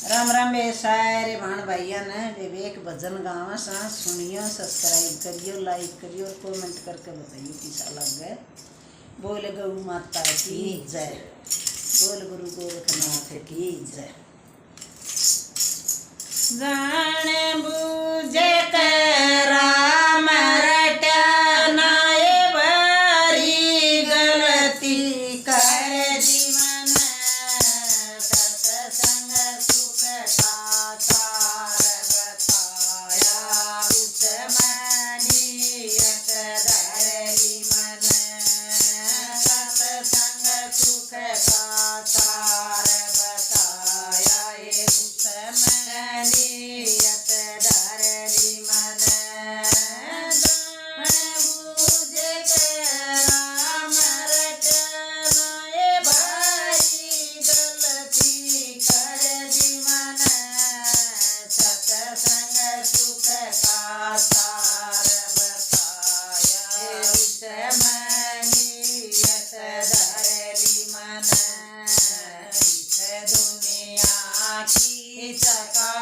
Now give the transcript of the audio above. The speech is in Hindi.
राम राम बे सारे भाण भाइया ने विवेक भजन गावा सा सुनियो, सब्सक्राइब करियो, लाइक करियो और कमेंट करके बताइयो कैसा लग गए। बोल गौ माता की जय, बोल गुरु गोरखनाथ की जय। जाने बूझे राम रटनाए बड़ी गलती कर जीवन सत्संग सुख का सार बताया उस मनियत धरली मन सत्संग सुख का सार बताया उस मनियत धरली मन बूझे राम रटनाए भाई गलती कर जीवन सत्संग सुख का सार बताया उस मनियत धरली मन इस दुनिया की चका